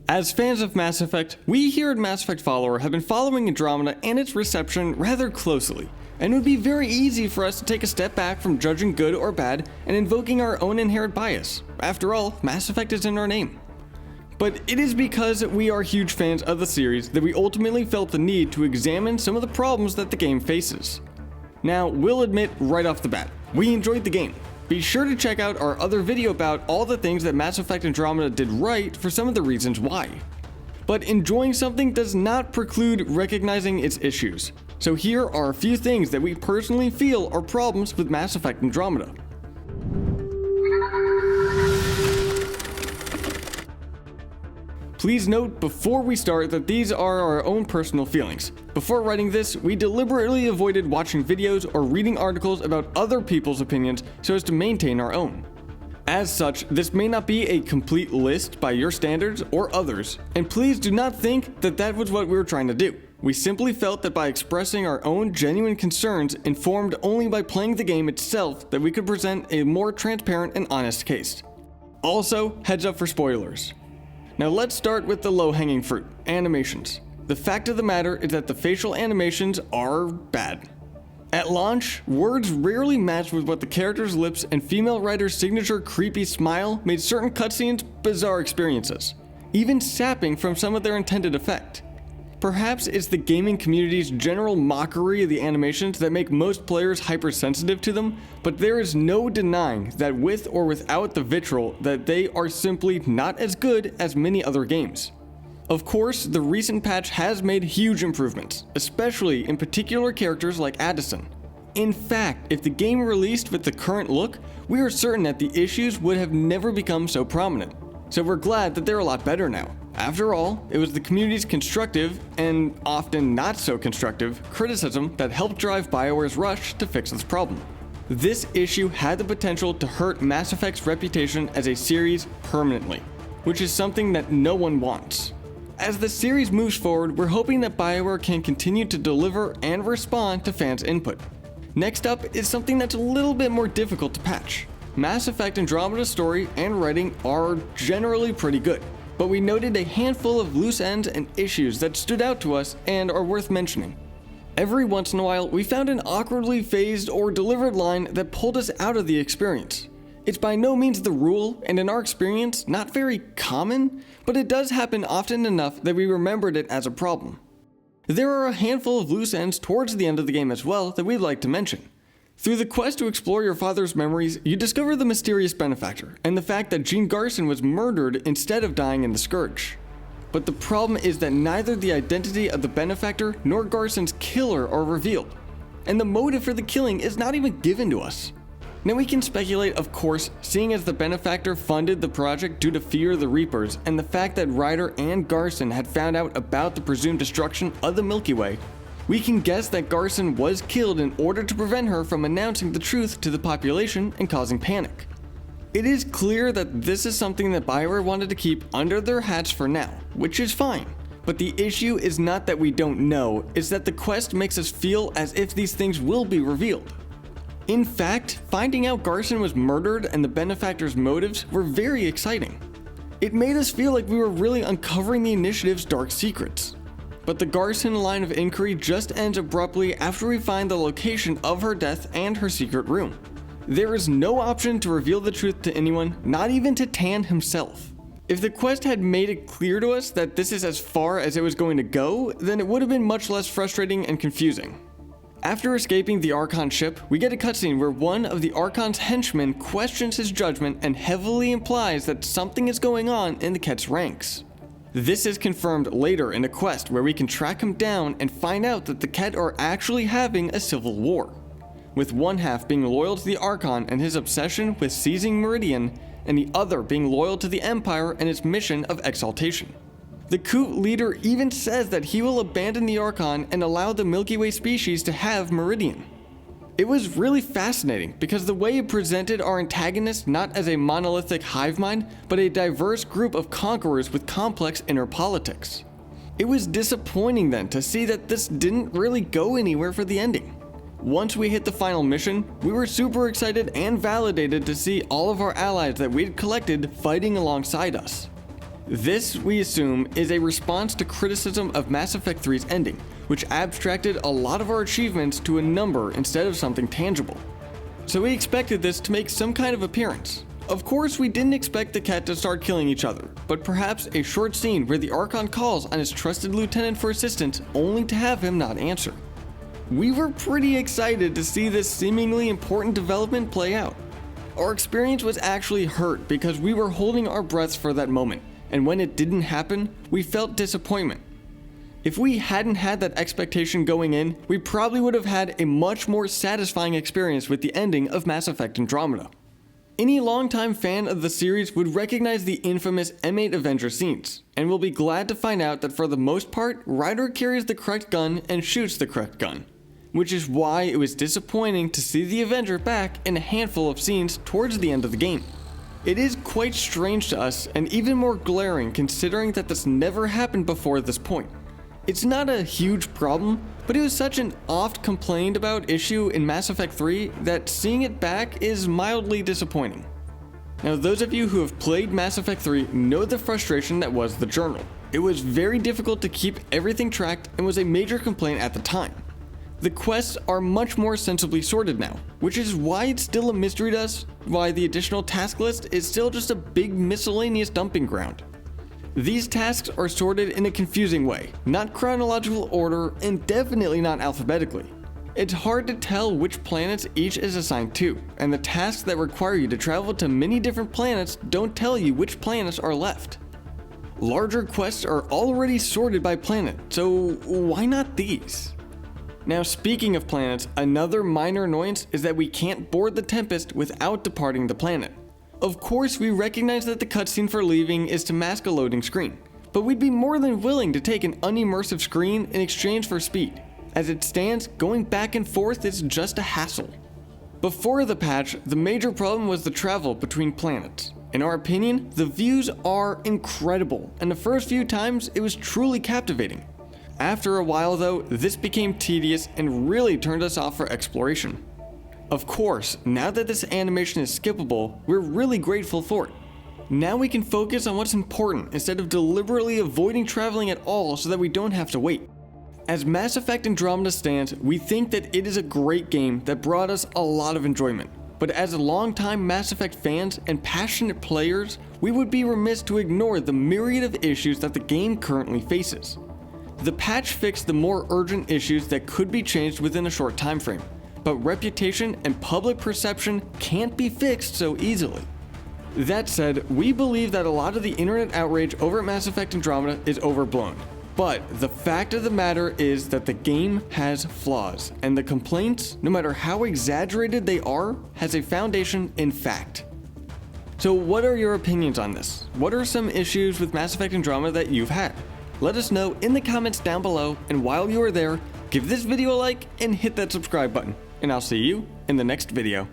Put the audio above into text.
As fans of Mass Effect, we here at Mass Effect Follower have been following Andromeda and its reception rather closely, and it would be very easy for us to take a step back from judging good or bad and invoking our own inherent bias. After all, Mass Effect is in our name. But it is because we are huge fans of the series that we ultimately felt the need to examine some of the problems that the game faces. Now, we'll admit right off the bat, we enjoyed the game. Be sure to check out our other video about all the things that Mass Effect Andromeda did right for some of the reasons why. But enjoying something does not preclude recognizing its issues. So here are a few things that we personally feel are problems with Mass Effect Andromeda. Please note before we start that these are our own personal feelings. Before writing this, we deliberately avoided watching videos or reading articles about other people's opinions so as to maintain our own. As such, this may not be a complete list by your standards or others, and please do not think that that was what we were trying to do. We simply felt that by expressing our own genuine concerns, informed only by playing the game itself, that we could present a more transparent and honest case. Also, heads up for spoilers. Now let's start with the low-hanging fruit, animations. The fact of the matter is that the facial animations are bad. At launch, words rarely matched with what the character's lips and female writer's signature creepy smile made certain cutscenes bizarre experiences, even sapping from some of their intended effect. Perhaps it's the gaming community's general mockery of the animations that make most players hypersensitive to them, but there is no denying that with or without the vitriol that they are simply not as good as many other games. Of course, the recent patch has made huge improvements, especially in particular characters like Addison. In fact, if the game released with the current look, we are certain that the issues would have never become so prominent. So we're glad that they're a lot better now. After all, it was the community's constructive, and often not so constructive, criticism that helped drive BioWare's rush to fix this problem. This issue had the potential to hurt Mass Effect's reputation as a series permanently, which is something that no one wants. As the series moves forward, we're hoping that BioWare can continue to deliver and respond to fans' input. Next up is something that's a little bit more difficult to patch. Mass Effect Andromeda's story and writing are generally pretty good, but we noted a handful of loose ends and issues that stood out to us and are worth mentioning. Every once in a while, we found an awkwardly phased or delivered line that pulled us out of the experience. It's by no means the rule, and in our experience, not very common, but it does happen often enough that we remembered it as a problem. There are a handful of loose ends towards the end of the game as well that we'd like to mention. Through the quest to explore your father's memories, you discover the mysterious benefactor, and the fact that Jean Garson was murdered instead of dying in the Scourge. But the problem is that neither the identity of the benefactor nor Garson's killer are revealed, and the motive for the killing is not even given to us. Now we can speculate, of course, seeing as the benefactor funded the project due to fear of the Reapers, and the fact that Ryder and Garson had found out about the presumed destruction of the Milky Way, we can guess that Garson was killed in order to prevent her from announcing the truth to the population and causing panic. It is clear that this is something that BioWare wanted to keep under their hats for now, which is fine. But the issue is not that we don't know, it's that the quest makes us feel as if these things will be revealed. In fact, finding out Garson was murdered and the benefactor's motives were very exciting. It made us feel like we were really uncovering the initiative's dark secrets. But the Garson line of inquiry just ends abruptly after we find the location of her death and her secret room. There is no option to reveal the truth to anyone, not even to Tan himself. If the quest had made it clear to us that this is as far as it was going to go, then it would have been much less frustrating and confusing. After escaping the Archon ship, we get a cutscene where one of the Archon's henchmen questions his judgment and heavily implies that something is going on in the Kett's ranks. This is confirmed later in a quest where we can track him down and find out that the Kett are actually having a civil war, with one half being loyal to the Archon and his obsession with seizing Meridian, and the other being loyal to the Empire and its mission of exaltation. The coup leader even says that he will abandon the Archon and allow the Milky Way species to have Meridian. It was really fascinating because the way it presented our antagonist not as a monolithic hive mind, but a diverse group of conquerors with complex inner politics. It was disappointing then to see that this didn't really go anywhere for the ending. Once we hit the final mission, we were super excited and validated to see all of our allies that we'd collected fighting alongside us. This, we assume, is a response to criticism of Mass Effect 3's ending, which abstracted a lot of our achievements to a number instead of something tangible. So we expected this to make some kind of appearance. Of course, we didn't expect the cat to start killing each other, but perhaps a short scene where the Archon calls on his trusted lieutenant for assistance only to have him not answer. We were pretty excited to see this seemingly important development play out. Our experience was actually hurt because we were holding our breaths for that moment, and when it didn't happen, we felt disappointment. If we hadn't had that expectation going in, we probably would have had a much more satisfying experience with the ending of Mass Effect Andromeda. Any longtime fan of the series would recognize the infamous M8 Avenger scenes, and will be glad to find out that for the most part, Ryder carries the correct gun and shoots the correct gun, which is why it was disappointing to see the Avenger back in a handful of scenes towards the end of the game. It is quite strange to us, and even more glaring considering that this never happened before this point. It's not a huge problem, but it was such an oft complained about issue in Mass Effect 3 that seeing it back is mildly disappointing. Now, those of you who have played Mass Effect 3 know the frustration that was the journal. It was very difficult to keep everything tracked and was a major complaint at the time. The quests are much more sensibly sorted now, which is why it's still a mystery to us why the additional task list is still just a big miscellaneous dumping ground. These tasks are sorted in a confusing way, not chronological order and definitely not alphabetically. It's hard to tell which planets each is assigned to, and the tasks that require you to travel to many different planets don't tell you which planets are left. Larger quests are already sorted by planet, so why not these? Now, speaking of planets, another minor annoyance is that we can't board the Tempest without departing the planet. Of course, we recognize that the cutscene for leaving is to mask a loading screen, but we'd be more than willing to take an unimmersive screen in exchange for speed. As it stands, going back and forth is just a hassle. Before the patch, the major problem was the travel between planets. In our opinion, the views are incredible, and the first few times it was truly captivating. After a while though, this became tedious and really turned us off for exploration. Of course, now that this animation is skippable, we're really grateful for it. Now we can focus on what's important instead of deliberately avoiding traveling at all so that we don't have to wait. As Mass Effect Andromeda stands, we think that it is a great game that brought us a lot of enjoyment. But as longtime Mass Effect fans and passionate players, we would be remiss to ignore the myriad of issues that the game currently faces. The patch fixed the more urgent issues that could be changed within a short time frame, but reputation and public perception can't be fixed so easily. That said, we believe that a lot of the internet outrage over Mass Effect Andromeda is overblown. But the fact of the matter is that the game has flaws, and the complaints, no matter how exaggerated they are, has a foundation in fact. So what are your opinions on this? What are some issues with Mass Effect Andromeda that you've had? Let us know in the comments down below, and while you are there, give this video a like and hit that subscribe button, and I'll see you in the next video.